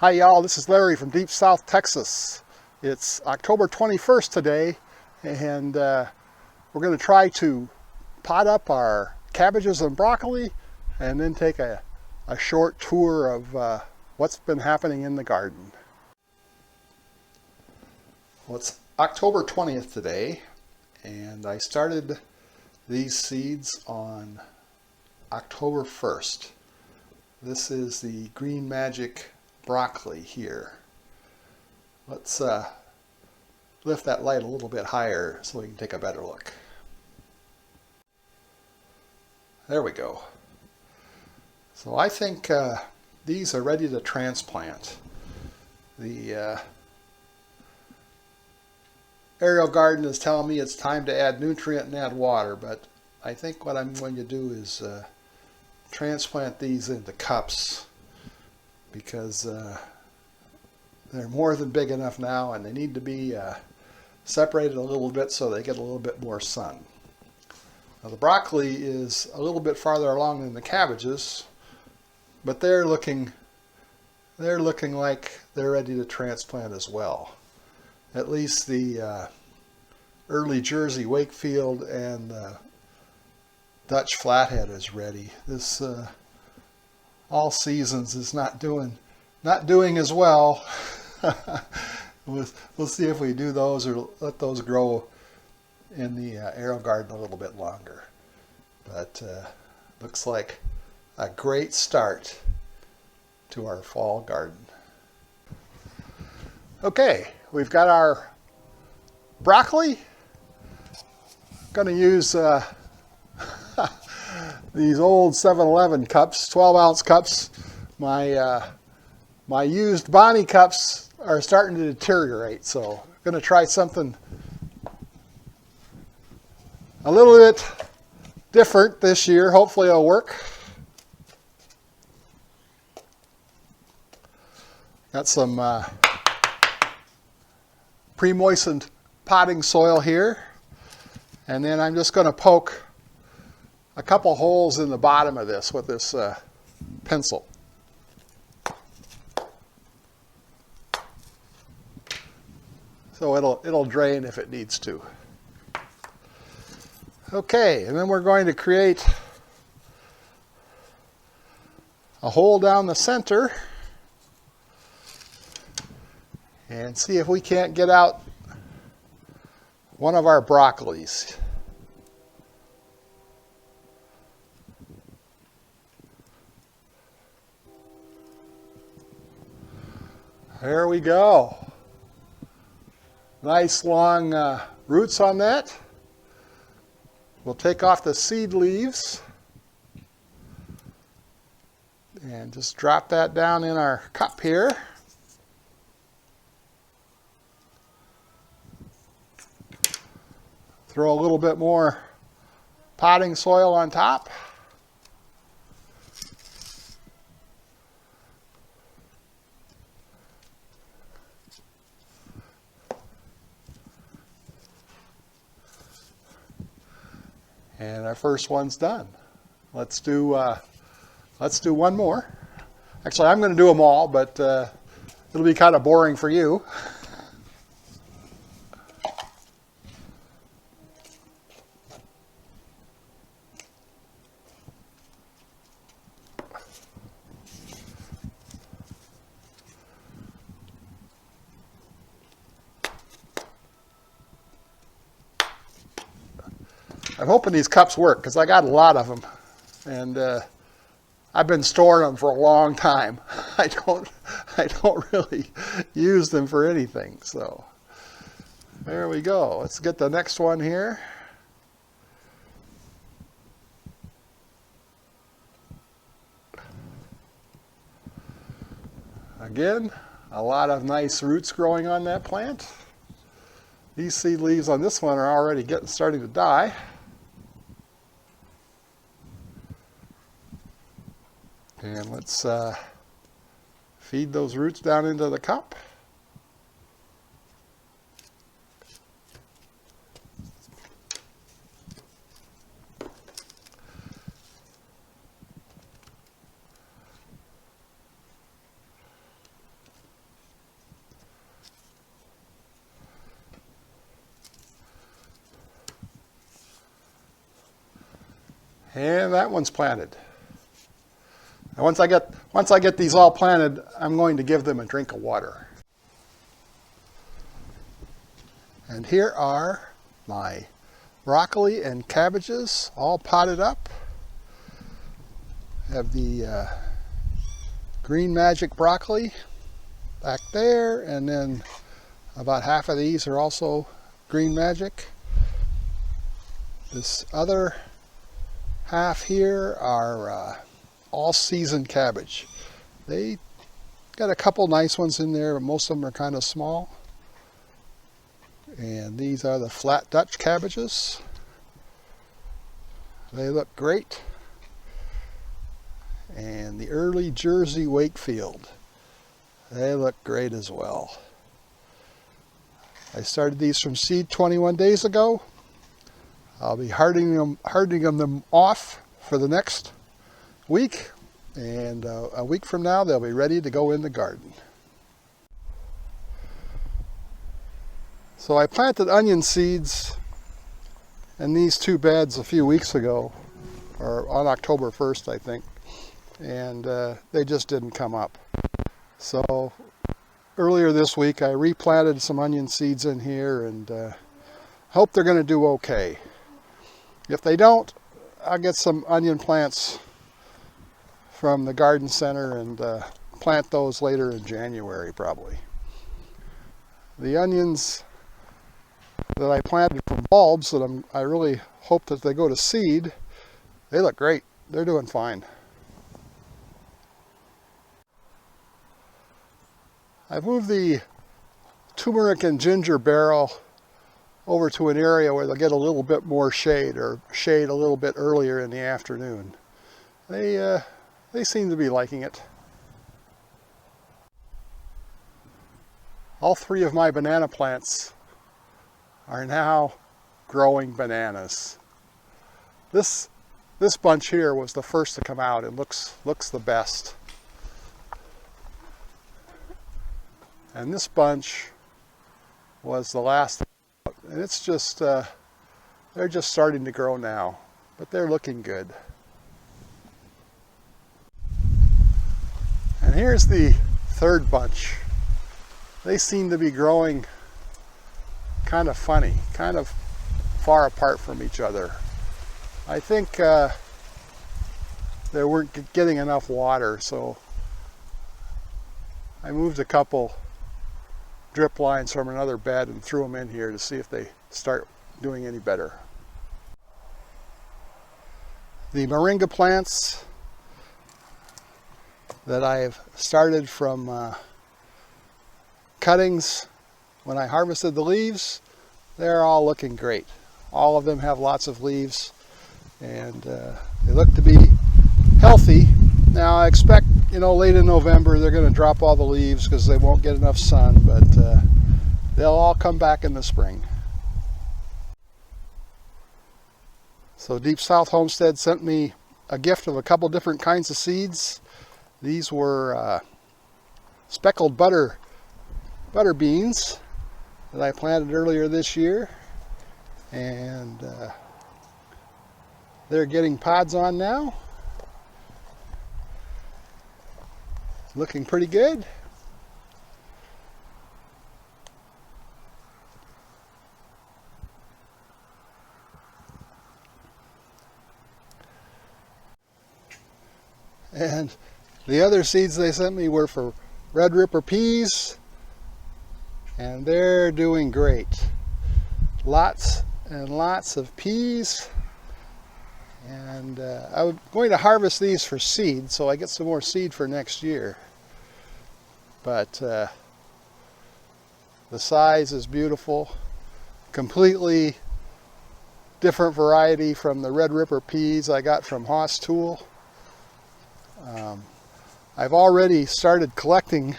Hi y'all, this is Larry from Deep South Texas. It's October 21st today, and we're going to try to pot up our cabbages and broccoli and then take a short tour of what's been happening in the garden. Well, it's October 20th today, and I started these seeds on October 1st. This is the Green Magic broccoli here. Let's lift that light a little bit higher so we can take a better look. There we go. So I think these are ready to transplant. The AreoGarden is telling me it's time to add nutrient and add water, but I think what I'm going to do is transplant these into cups, because they're more than big enough now, and they need to be separated a little bit so they get a little bit more sun. Now, the broccoli is a little bit farther along than the cabbages, but they're looking like they're ready to transplant as well. At least the early Jersey Wakefield and Dutch Flathead is ready. This All Seasons is not doing as well. We'll see if we do those or let those grow in the AreoGarden a little bit longer. But looks like a great start to our fall garden. Okay, we've got our broccoli. I'm going to use these old 7-Eleven cups, 12-ounce cups. My used Bonnie cups are starting to deteriorate, so I'm going to try something a little bit different this year. Hopefully it'll work. Got some pre-moistened potting soil here, and then I'm just going to poke a couple holes in the bottom of this with this pencil. So it'll drain if it needs to. Okay, and then we're going to create a hole down the center and see if we can't get out one of our broccolis. There we go. Nice long roots on that. We'll take off the seed leaves and just drop that down in our cup here. Throw a little bit more potting soil on top. And our first one's done. Let's do one more. Actually, I'm going to do them all, but it'll be kind of boring for you. I'm hoping these cups work because I got a lot of them, and I've been storing them for a long time. I don't really use them for anything. So there we go. Let's get the next one here. Again, a lot of nice roots growing on that plant. These seed leaves on this one are already starting to die. And let's feed those roots down into the cup. And that one's planted. And once I get these all planted, I'm going to give them a drink of water. And here are my broccoli and cabbages all potted up. I have the green magic broccoli back there, and then about half of these are also green magic. This other half here are all season cabbage. They got a couple nice ones in there, but most of them are kind of small. And these are the flat Dutch cabbages. They look great. And the early Jersey Wakefield. They look great as well. I started these from seed 21 days ago. I'll be hardening them off for the next week. And a week from now, they'll be ready to go in the garden. So I planted onion seeds in these two beds a few weeks ago, or on October 1st, I think, and they just didn't come up. So earlier this week, I replanted some onion seeds in here, and hope they're going to do okay. If they don't, I'll get some onion plants from the garden center and plant those later in January, probably. The onions that I planted from bulbs that I really hope that they go to seed, they look great. They're doing fine. I've moved the turmeric and ginger barrel over to an area where they'll get a little bit more shade, or shade a little bit earlier in the afternoon. They seem to be liking it. All three of my banana plants are now growing bananas. This bunch here was the first to come out. It looks the best. And this bunch was the last. And it's just, they're just starting to grow now, but they're looking good. And here's the third bunch. They seem to be growing kind of funny, kind of far apart from each other. I think they weren't getting enough water, so I moved a couple drip lines from another bed and threw them in here to see if they start doing any better. The moringa plants that I've started from cuttings when I harvested the leaves, they're all looking great. All of them have lots of leaves, and they look to be healthy. Now I expect, late in November they're going to drop all the leaves because they won't get enough sun, but they'll all come back in the spring. So Deep South Homestead sent me a gift of a couple different kinds of seeds. These were speckled butter beans that I planted earlier this year, and they're getting pods on now. Looking pretty good. And the other seeds they sent me were for Red Ripper peas, and they're doing great. Lots and lots of peas. And I'm going to harvest these for seed, so I get some more seed for next year. But the size is beautiful. Completely different variety from the Red Ripper peas I got from Haas Tool. I've already started collecting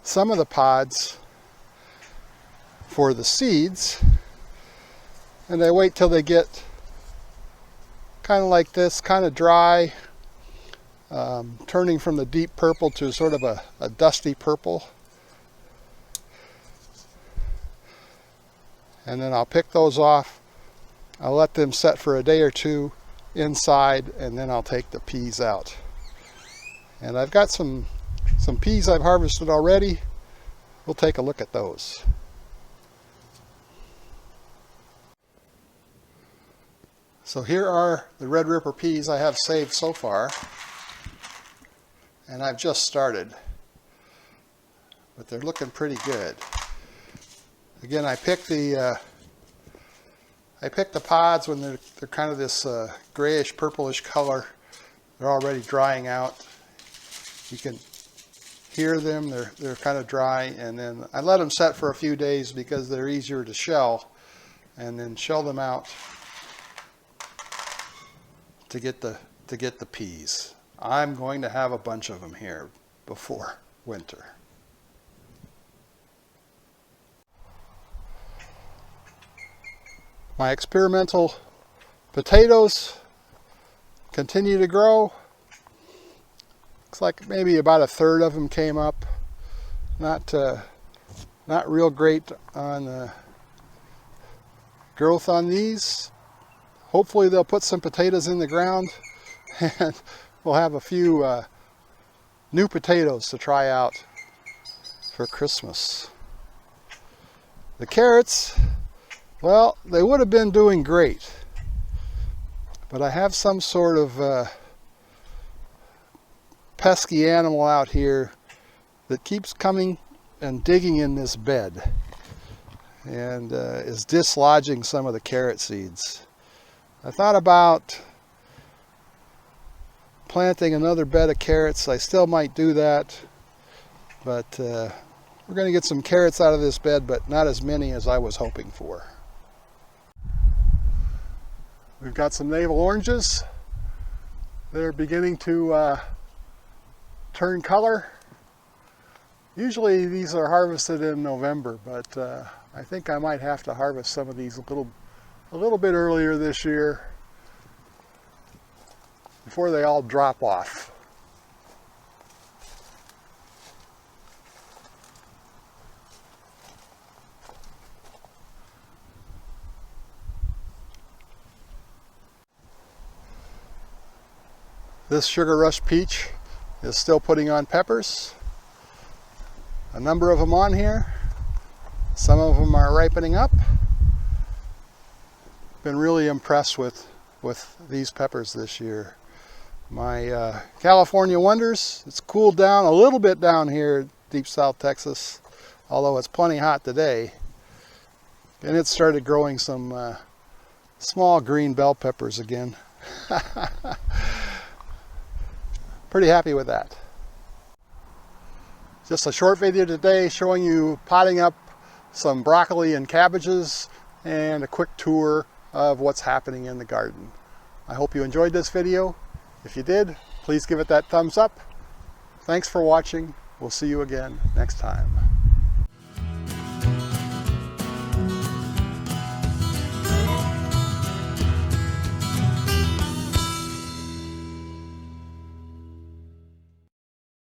some of the pods for the seeds, and I wait till they get kind of like this, kind of dry, turning from the deep purple to sort of a dusty purple. And then I'll pick those off. I'll let them set for a day or two, inside, and then I'll take the peas out. And I've got some peas I've harvested already. We'll take a look at those. So here are the Red Ripper peas I have saved so far. And I've just started. But they're looking pretty good. Again, I picked the pods when they're kind of this grayish purplish color. They're already drying out. You can hear them, they're kind of dry, and then I let them set for a few days because they're easier to shell, and then shell them out to get the peas. I'm going to have a bunch of them here before winter. My experimental potatoes continue to grow. Looks like maybe about a third of them came up. Not real great on the growth on these. Hopefully they'll put some potatoes in the ground, and we'll have a few new potatoes to try out for Christmas. The carrots, well, they would have been doing great, but I have some sort of pesky animal out here that keeps coming and digging in this bed and is dislodging some of the carrot seeds. I thought about planting another bed of carrots. I still might do that, but we're going to get some carrots out of this bed, but not as many as I was hoping for. We've got some navel oranges. They're beginning to turn color. Usually these are harvested in November, but I think I might have to harvest some of these a little bit earlier this year before they all drop off. This Sugar Rush peach is still putting on peppers. A number of them on here. Some of them are ripening up. Been really impressed with these peppers this year. My California Wonders, it's cooled down a little bit down here, deep South Texas, although it's plenty hot today. And it started growing some small green bell peppers again. Pretty happy with that. Just a short video today showing you potting up some broccoli and cabbages and a quick tour of what's happening in the garden. I hope you enjoyed this video. If you did, please give it that thumbs up. Thanks for watching. We'll see you again next time.